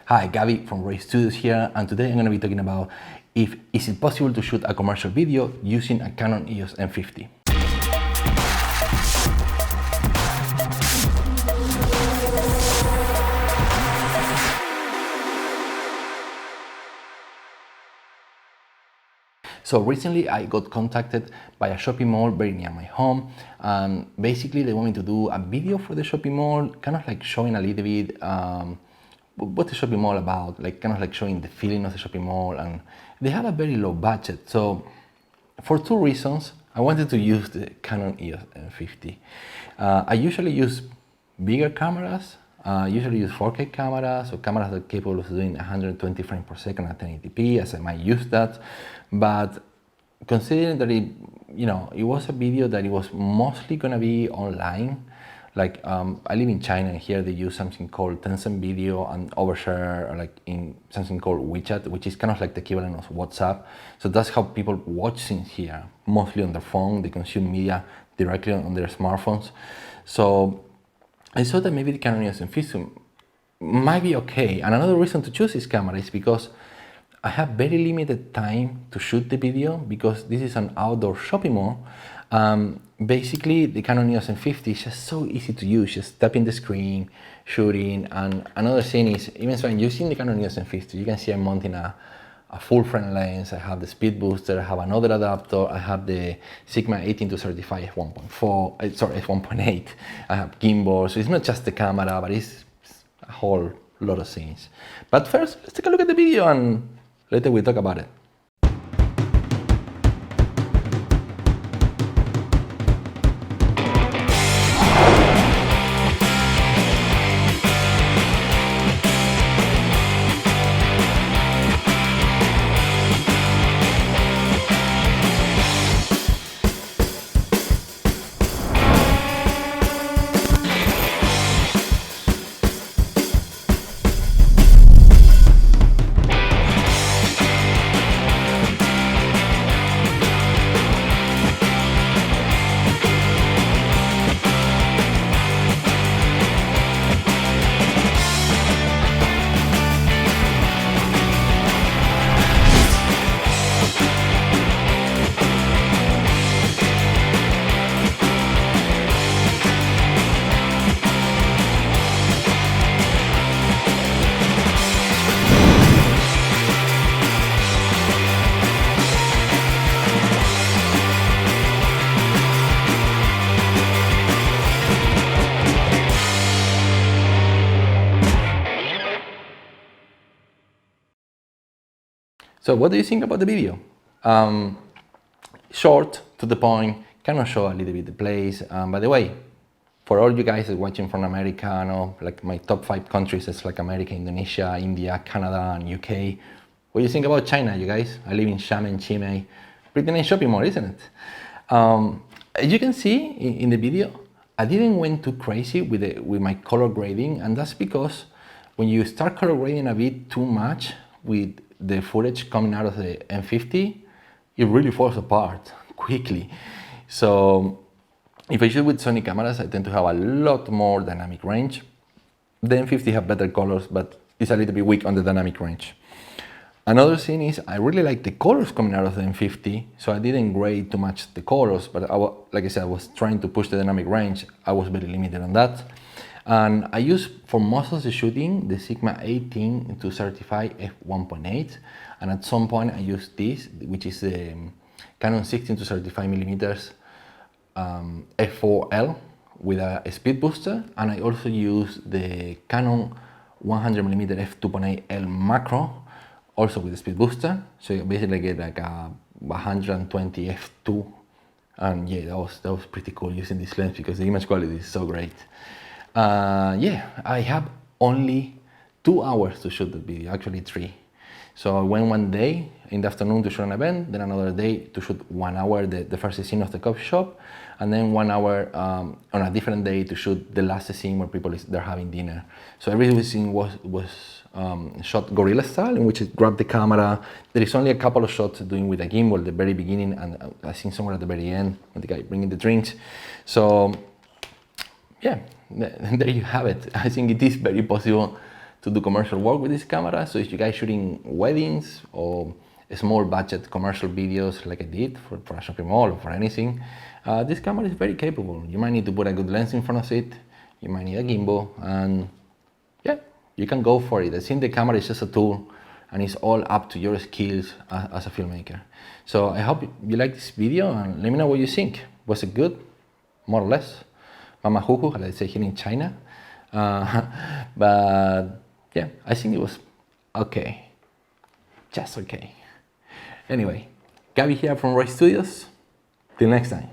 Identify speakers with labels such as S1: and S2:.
S1: Hi, Gabby from Ray Studios here, and today I'm going to be talking about is it possible to shoot a commercial video using a Canon EOS M50. So recently I got contacted by a shopping mall very near my home, and basically they want me to do a video for the shopping mall, kind of like showing a little bit what the shopping mall about, like kind of like showing the feeling of the shopping mall, and they have a very low budget. So for two reasons, I wanted to use the Canon EOS M50. I usually use bigger cameras. I usually use 4K cameras, or cameras that are capable of doing 120 frames per second at 1080p, as I might use that. But considering that it was a video that it was mostly gonna be online, like I live in China, and here they use something called Tencent Video and overshare, or like in something called WeChat, which is kind of like the equivalent of WhatsApp. So that's how people watch things here, mostly on their phone. They consume media directly on their smartphones. So I thought that maybe the Canon EOS M50 might be okay. And another reason to choose this camera is because I have very limited time to shoot the video, because this is an outdoor shopping mall. Basically, the Canon EOS M50 is just so easy to use, just tapping the screen, shooting. And another thing is, even so I'm using the Canon EOS M50, you can see I'm mounting a full frame lens. I have the speed booster, I have another adapter, I have the Sigma 18-35 f1.4, sorry, f1.8. I have gimbal, so it's not just the camera, but it's a whole lot of things. But first, let's take a look at the video and later we talk about it. So what do you think about the video? Short, to the point, kind of show a little bit the place. By the way, for all you guys that are watching from America, like my top 5 countries, it's like America, Indonesia, India, Canada, and UK. What do you think about China, you guys? I live in Xiamen, Chimay. Pretty nice shopping mall, isn't it? As you can see in the video, I didn't went too crazy with my color grading, and that's because when you start color grading a bit too much with the footage coming out of the M50, it really falls apart quickly. So if I shoot with Sony cameras, I tend to have a lot more dynamic range. The M50 have better colors, but it's a little bit weak on the dynamic range. Another thing is, I really like the colors coming out of the M50, so I didn't grade too much the colors, but like I said, I was trying to push the dynamic range. I was very limited on that. And I use, for most of the shooting, the Sigma 18-35 f1.8, and at some point I use this, which is the Canon 16-35mm f4L with a speed booster, and I also use the Canon 100mm f2.8L macro, also with a speed booster. So you basically get like a 120 f2, and yeah, that was pretty cool using this lens because the image quality is so great. Yeah, I have only 2 hours to shoot the video, actually 3. So I went one day in the afternoon to shoot an event, then another day to shoot 1 hour the first scene of the coffee shop, and then 1 hour on a different day to shoot the last scene where they're having dinner. So everything was shot guerrilla style, in which I grabbed the camera. There is only a couple of shots doing with a gimbal at the very beginning, and I think somewhere at the very end when the guy bringing the drinks. So yeah, there you have it. I think it is very possible to do commercial work with this camera. So if you guys shooting weddings or small budget commercial videos like I did for a shopping mall or for anything, this camera is very capable. You might need to put a good lens in front of it, you might need a gimbal, and yeah, you can go for it. I think the camera is just a tool and it's all up to your skills as a filmmaker. So I hope you like this video and let me know what you think. Was it good? More or less. Mama huhu, let's say here in China. But yeah, I think it was okay. Just okay. Anyway, Gabby here from Roy Studios. Till next time.